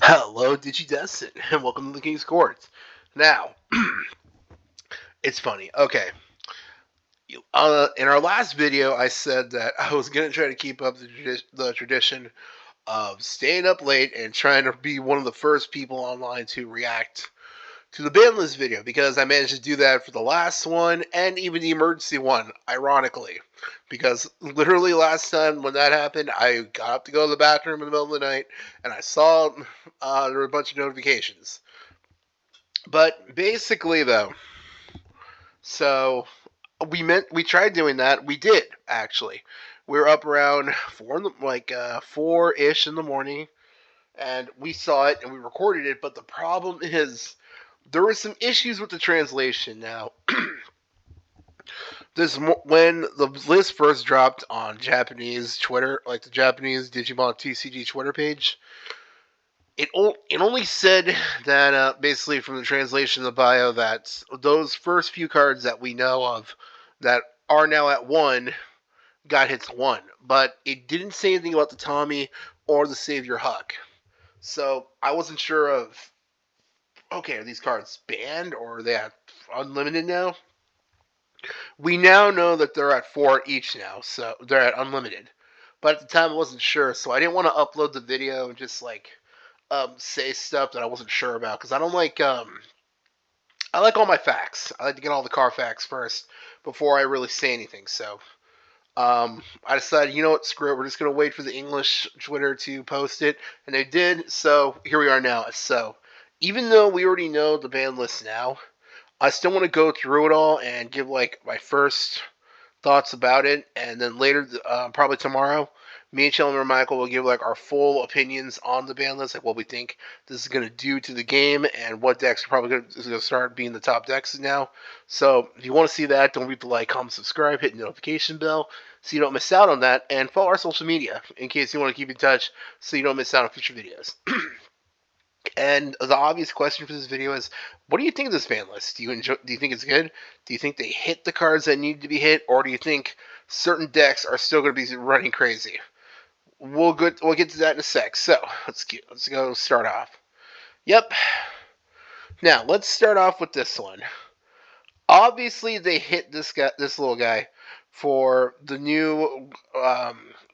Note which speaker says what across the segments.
Speaker 1: Hello, Digidestin, and welcome to the King's Court. Now, it's funny. Okay, in our last video, I said that I was going to try to keep up the tradition of staying up late and trying to be one of the first people online to react to the ban list video because I managed to do that for the last one and even the emergency one, ironically. Because literally last time when that happened, I got up to go to the bathroom in the middle of the night and I saw there were a bunch of notifications. But basically, though, so we tried doing that. We did actually. We were up around four ish in the morning, and we saw it and we recorded it. But the problem is there were some issues with the translation. Now, when the list first dropped on Japanese Twitter, like the Japanese Digimon Tcg Twitter page, it only said that basically from the translation of the bio that those first few cards that we know of that are now at one got hits one, but it didn't say anything about the Tommy or the Savior Huck. So I wasn't sure of okay, are these cards banned or are they at unlimited now? We now know that they're at four each now, so they're at unlimited. But at the time I wasn't sure, so I didn't want to upload the video and just say stuff that I wasn't sure about because I like all my facts. I like to get all the car facts first before I really say anything. So I decided, you know what, screw it. We're just gonna wait for the English Twitter to post it, and they did. So here we are now. So even though we already know the band list now, I still want to go through it all and give like my first thoughts about it, and then later, probably tomorrow, me and Chandler and Michael will give like our full opinions on the ban list, like what we think this is going to do to the game, and what decks are probably going to start being the top decks now. So if you want to see that, don't forget to like, comment, subscribe, hit the notification bell so you don't miss out on that, and follow our social media in case you want to keep in touch so you don't miss out on future videos. And the obvious question for this video is, what do you think of this ban list? Do you enjoy? Do you think it's good? Do you think they hit the cards that need to be hit, or do you think certain decks are still going to be running crazy? We'll get to that in a sec. So let's go start off. Yep. Now let's start off with this one. Obviously, they hit this little guy, for the new.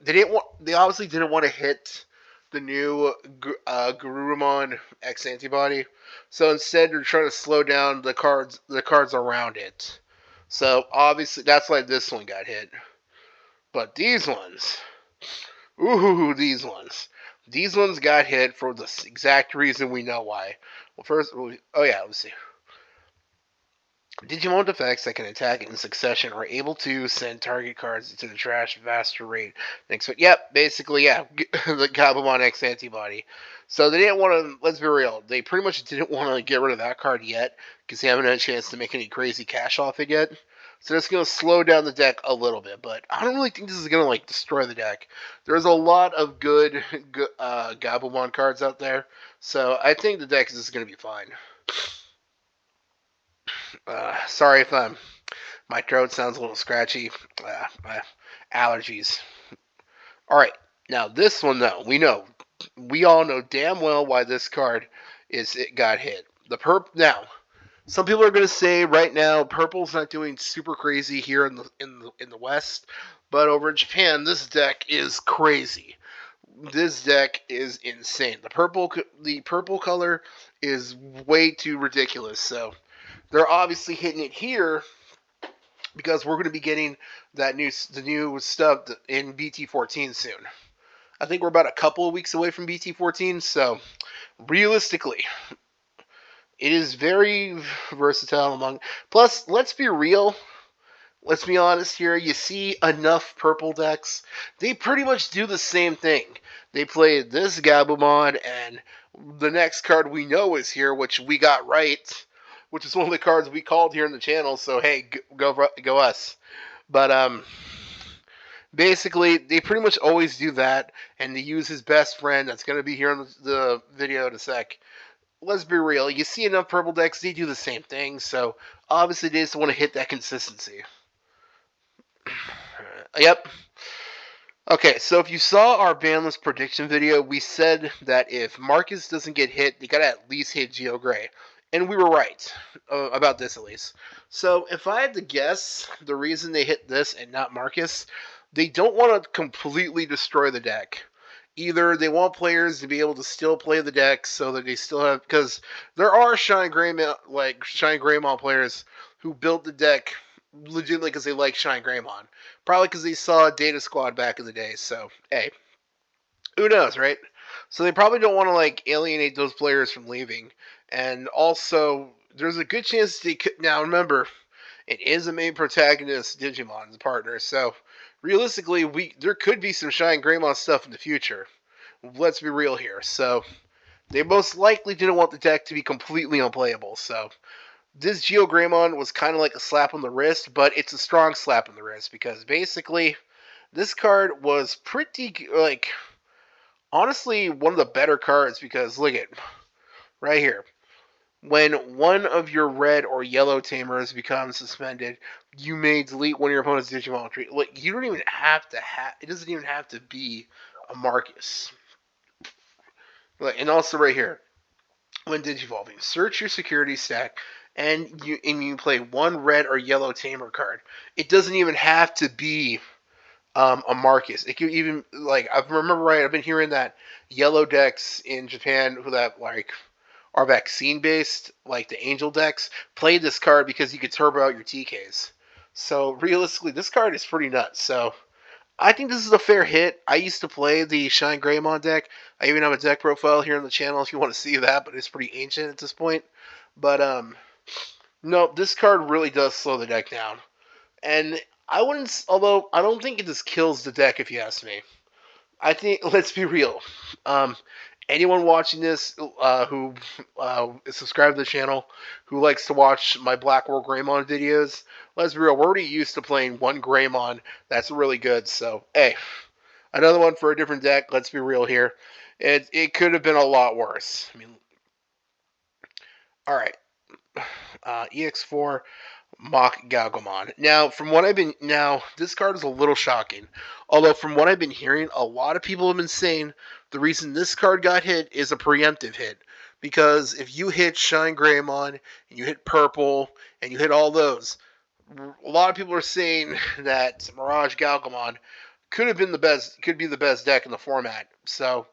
Speaker 1: They didn't want. They obviously didn't want to hit the new Garurumon X antibody. So instead, they're trying to slow down the cards around it. So obviously, that's why this one got hit. But these ones, ooh, these ones got hit for the exact reason we know why. Well, first, oh yeah, let's see. Digimon effects that can attack in succession are able to send target cards into the trash at faster rate. Yep, basically, yeah, the Gabumon X antibody. So they didn't want to, let's be real, they pretty much didn't want to get rid of that card yet, because they haven't had a chance to make any crazy cash off it yet. So that's going to slow down the deck a little bit, but I don't really think this is going to, destroy the deck. There's a lot of good Gabumon cards out there, so I think the deck is going to be fine. Sorry if my throat sounds a little scratchy. Allergies. All right, now this one though, we all know damn well why this card it got hit. Now. Some people are going to say right now purple's not doing super crazy here in the West, but over in Japan this deck is crazy. This deck is insane. The purple color is way too ridiculous. So they're obviously hitting it here because we're going to be getting the new stuff in BT14 soon. I think we're about a couple of weeks away from BT14, so realistically, it is very versatile among. Plus, let's be real. Let's be honest here. You see enough purple decks, they pretty much do the same thing. They play this Gabumon, and the next card we know is here, which we got right, which is one of the cards we called here in the channel. So hey, go us. But basically, they pretty much always do that, and they use his best friend that's going to be here in the video in a sec. Let's be real. You see enough purple decks, they do the same thing. So obviously, they just want to hit that consistency. Yep. Okay, so if you saw our banlist prediction video, we said that if Marcus doesn't get hit, they gotta at least hit Geo Gray. And we were right about this at least. So if I had to guess, the reason they hit this and not Marcus, they don't want to completely destroy the deck. Either they want players to be able to still play the deck so that they still have, because there are Shine Greymon players who built the deck legitimately because they like Shine Greymon. Probably because they saw Data Squad back in the day. So, hey, who knows, right? So they probably don't want to like alienate those players from leaving. And also, there's a good chance they could. Now, remember, it is a main protagonist, Digimon's partner. So, realistically, there could be some Shine Greymon stuff in the future. Let's be real here. So, they most likely didn't want the deck to be completely unplayable. So, this Geo Greymon was kind of like a slap on the wrist, but it's a strong slap on the wrist because basically this card was pretty like honestly one of the better cards because look at right here. When one of your red or yellow tamers becomes suspended, you may delete one of your opponent's Digimon tree. Like you don't even have to have. It doesn't even have to be a Marcus. And also right here, when digivolving, search your security stack and you play one red or yellow tamer card. It doesn't even have to be a Marcus. It could even like I remember right. I've been hearing that yellow decks in Japan who that like are vaccine based, like the Angel decks, play this card because you could turbo out your TKs. So realistically, this card is pretty nuts. So I think this is a fair hit. I used to play the Shine Greymon deck. I even have a deck profile here on the channel if you want to see that, but it's pretty ancient at this point. But no, this card really does slow the deck down. And I wouldn't, although I don't think it just kills the deck if you ask me. I think, let's be real. Um, anyone watching this who is subscribed to the channel, who likes to watch my Black World Greymon videos, let's be real. We're already used to playing one Greymon that's really good. So, hey, another one for a different deck. Let's be real here. It could have been a lot worse. I mean, all right. EX4 Mock Galgamon. Now this card is a little shocking. Although from what I've been hearing, a lot of people have been saying the reason this card got hit is a preemptive hit. Because if you hit Shine Greymon and you hit Purple and you hit all those, a lot of people are saying that Mirage Galgamon could be the best deck in the format. So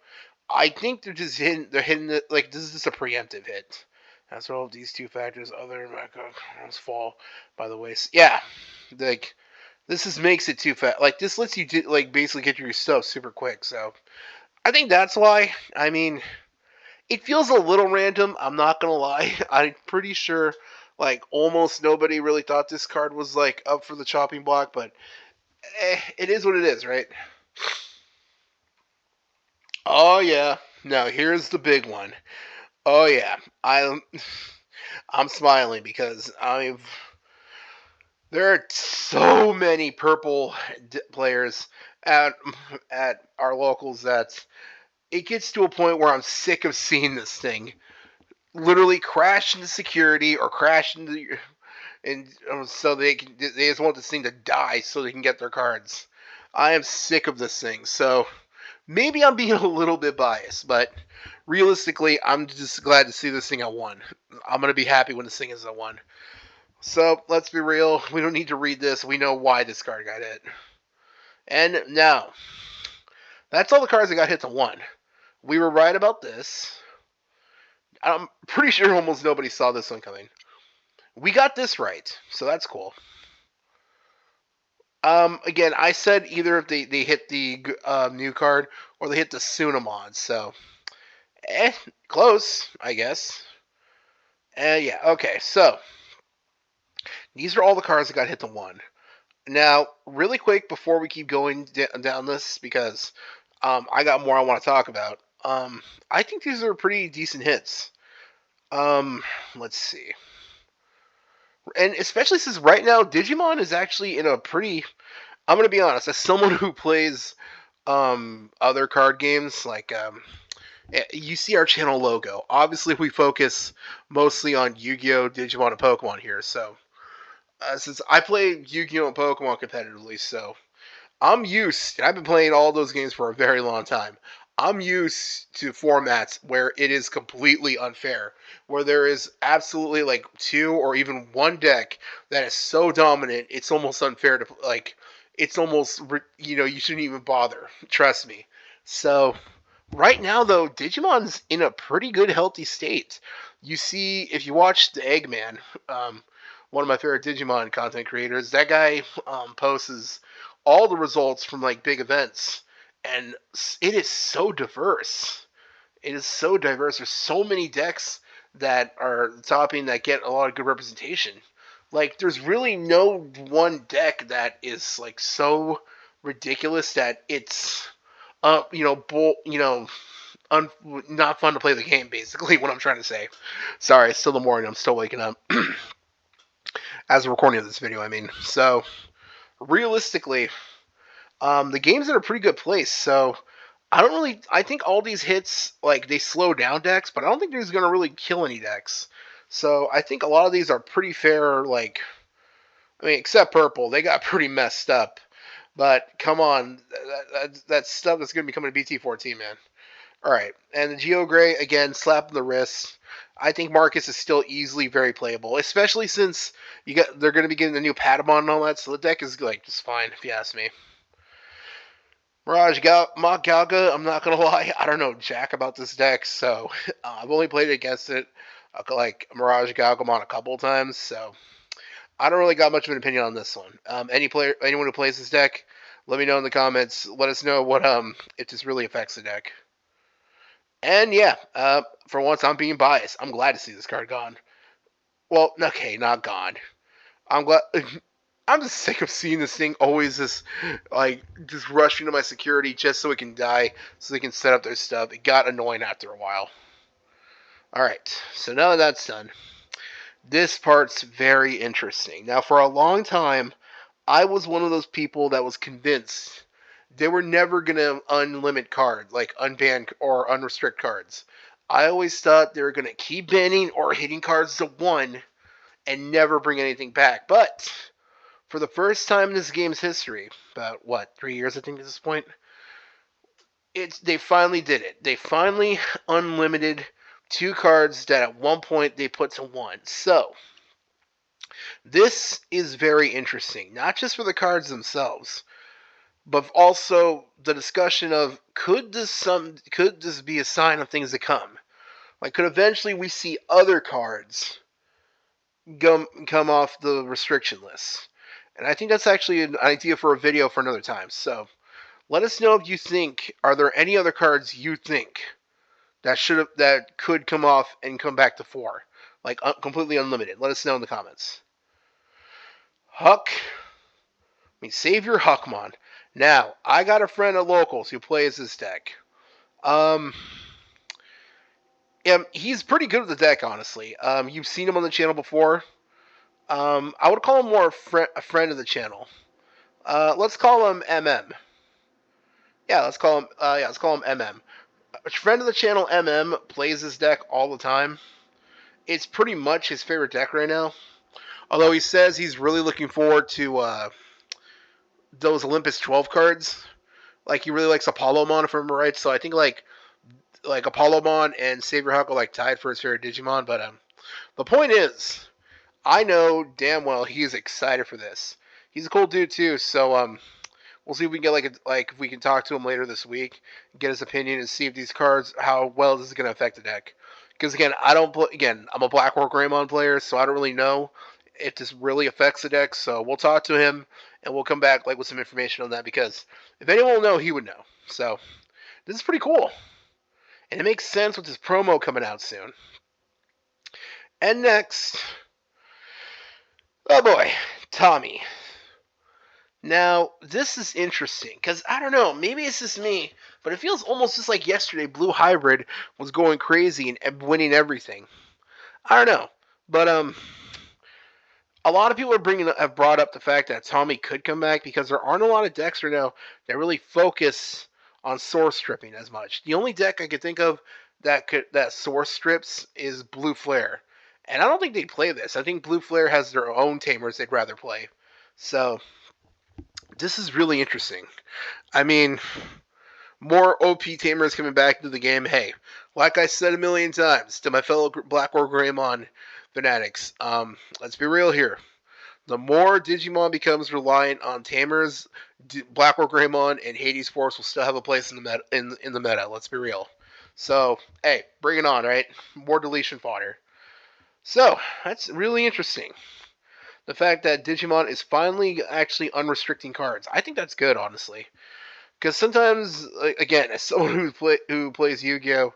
Speaker 1: I think they're hitting it like this is just a preemptive hit. As well, these two factors, other than fall by the way. Yeah, like this just makes it too fast. Like this lets you like basically get your stuff super quick. So I think that's why. I mean, it feels a little random. I'm not gonna lie. I'm pretty sure like almost nobody really thought this card was like up for the chopping block, but it is what it is, right? Oh yeah. Now here's the big one. Oh yeah. I'm smiling because there are so many purple players at at our locals that it gets to a point where I'm sick of seeing this thing literally crash into security or crash into and so they just want this thing to die so they can get their cards. I am sick of this thing. So maybe I'm being a little bit biased, but realistically, I'm just glad to see this thing at 1. I'm gonna be happy when this thing is at 1. So let's be real. We don't need to read this. We know why this card got hit. And now, that's all the cards that got hit to 1. We were right about this. I'm pretty sure almost nobody saw this one coming. We got this right, so that's cool. Again, I said either if they hit the new card or they hit the Sunamon, so close, I guess. Yeah, okay, so these are all the cards that got hit to 1. Now, really quick before we keep going down this, because I got more I want to talk about. I think these are pretty decent hits. Let's see. And especially since right now Digimon is actually in a pretty. I'm gonna be honest, as someone who plays other card games like you see our channel logo. Obviously, we focus mostly on Yu-Gi-Oh, Digimon, and Pokemon here. So since I play Yu-Gi-Oh and Pokemon competitively, so I'm used, and I've been playing all those games for a very long time. I'm used to formats where it is completely unfair, where there is absolutely like two or even one deck that is so dominant, it's almost unfair to like. It's almost you shouldn't even bother. Trust me. So right now though, Digimon's in a pretty good healthy state. You see, if you watch the Eggman, um, one of my favorite Digimon content creators, that guy posts all the results from like big events, and it is so diverse. It is so diverse. There's so many decks that are topping that get a lot of good representation. Like, there's really no one deck that is like so ridiculous that it's un- not fun to play the game. Basically, what I'm trying to say. Sorry, it's still the morning. I'm still waking up as a recording of this video. I mean, so realistically, the game's in a pretty good place. So I don't really. I think all these hits like they slow down decks, but I don't think they're gonna really kill any decks. So I think a lot of these are pretty fair. Like, I mean, except purple, they got pretty messed up. But come on, that stuff that's gonna be coming to BT14, man. All right, and the Geo Gray again, slap in the wrist. I think Marcus is still easily very playable, especially since they're going to be getting the new Patamon and all that. So the deck is like just fine, if you ask me. Mach Galga, I'm not gonna lie, I don't know jack about this deck, so I've only played against it like Mirage Galgamon a couple times, so I don't really got much of an opinion on this one. Anyone who plays this deck, let me know in the comments. Let us know what if this really affects the deck. And yeah, for once I'm being biased. I'm glad to see this card gone. Well, okay, not gone. I'm glad. I'm just sick of seeing this thing always just rushing to my security just so it can die, so they can set up their stuff. It got annoying after a while. Alright, so now that that's done, this part's very interesting. Now, for a long time, I was one of those people that was convinced they were never going to unlimit cards, like unban or unrestrict cards. I always thought they were going to keep banning or hitting cards to one and never bring anything back. But for the first time in this game's history, about what, 3 years I think at this point, they finally did it. They finally unlimited two cards that at one point they put to one. So this is very interesting, not just for the cards themselves, but also the discussion of could this be a sign of things to come? Like, could eventually we see other cards come off the restriction list? And I think that's actually an idea for a video for another time. So let us know if you think, are there any other cards you think that could come off and come back to 4, like completely unlimited? Let us know in the comments. Huck, save your Huckmon. Now, I got a friend at Locals who plays this deck. Yeah, he's pretty good with the deck, honestly. You've seen him on the channel before. I would call him more a friend of the channel. Let's call him MM. Yeah, let's call him. Let's call him MM. A friend of the channel, MM, plays this deck all the time. It's pretty much his favorite deck right now. Although he says he's really looking forward to those Olympus 12 cards. Like, he really likes Apollomon, if I remember right. So I think like Apollomon and Savior Huck are like tied for his favorite Digimon. But the point is, I know damn well he's excited for this. He's a cool dude too. So we'll see if we can get if we can talk to him later this week, get his opinion, and see if these cards, how well this is going to affect the deck. Because again, I'm a Black War Greymon player, so I don't really know if this really affects the deck. So we'll talk to him, and we'll come back with some information on that. Because if anyone will know, he would know. So this is pretty cool, and it makes sense with this promo coming out soon. And next, oh boy, Tommy. Now, this is interesting, because I don't know, maybe it's just me, but it feels almost just like yesterday Blue Hybrid was going crazy and winning everything. I don't know, but a lot of people have brought up the fact that Tommy could come back because there aren't a lot of decks right now that really focus on source stripping as much. The only deck I could think of that source strips is Blue Flare, and I don't think they'd play this. I think Blue Flare has their own tamers they'd rather play. So This is really interesting. I mean, more OP tamers coming back into the game. Hey, like I said a million times to my fellow Black or Greymon fanatics, let's be real here. The more Digimon becomes reliant on tamers, Black or Greymon and Hades Force will still have a place in the meta. In the meta, let's be real. So, hey, bring it on, right? More deletion fodder. So, that's really interesting. The fact that Digimon is finally actually unrestricting cards. I think that's good, honestly. Because sometimes, again, as someone who plays Yu-Gi-Oh,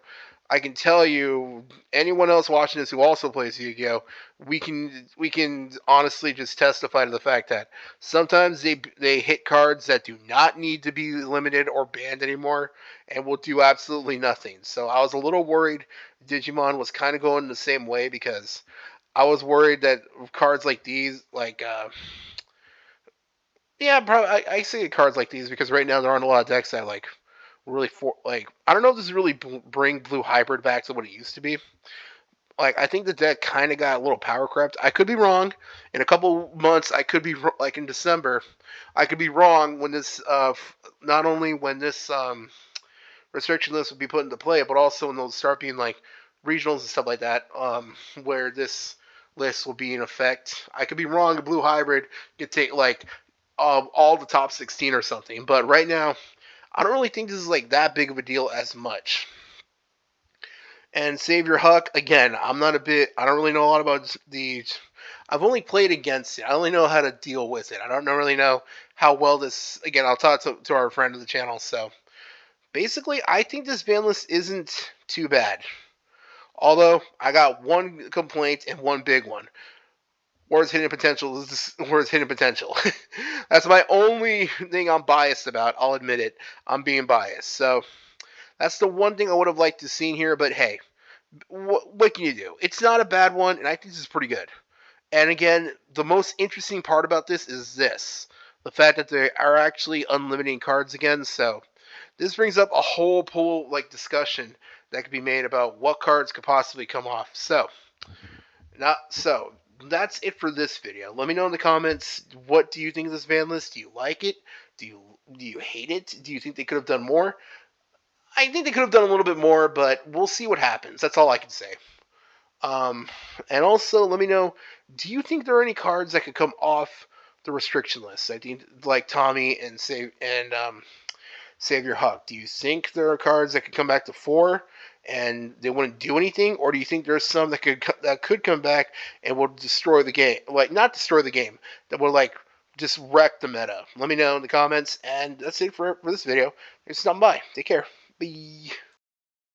Speaker 1: I can tell you, anyone else watching this who also plays Yu-Gi-Oh, we can honestly just testify to the fact that sometimes they hit cards that do not need to be limited or banned anymore, and will do absolutely nothing. So I was a little worried Digimon was kind of going the same way, because I was worried that cards like these, yeah, probably I say cards like these because right now there aren't a lot of decks that really I don't know if this is really bring blue hybrid back to what it used to be. I think the deck kind of got a little power crept. I could be wrong. In a couple months, I could be like in December, I could be wrong when this not only when this restriction list will be put into play, but also when they'll start being like regionals and stuff like that, where this list will be in effect. I could be wrong. A blue hybrid could take all the top 16 or something, but right now I don't really think this is that big of a deal as much. And Savior Huck, again, I'm not a bit. I don't really know a lot about the. I've only played against it. I only know how to deal with it. I don't really know how well this. Again, I'll talk to our friend of the channel. So basically, I think this ban list isn't too bad. Although I got one complaint and one big one. Where's hidden potential? Where's hidden potential? That's my only thing I'm biased about. I'll admit it. I'm being biased. So that's the one thing I would have liked to see here. But hey, what can you do? It's not a bad one, and I think this is pretty good. And again, the most interesting part about this is the fact that they are actually unlimiting cards again. So this brings up a whole pool discussion that could be made about what cards could possibly come off. So that's it for this video. Let me know in the comments, what do you think of this ban list? Do you like it? Do you hate it? Do you think they could have done more? I think they could have done a little bit more, but we'll see what happens. That's all I can say. And also, let me know, do you think there are any cards that could come off the restriction list? I think like Tommy and Savior Huck. Do you think there are cards that could come back to 4 and they wouldn't do anything, or do you think there's some that could come back and will destroy the game? Not destroy the game, that will just wreck the meta. Let me know in the comments, and that's it for this video. Thanks for stopping by. Take care. Bye.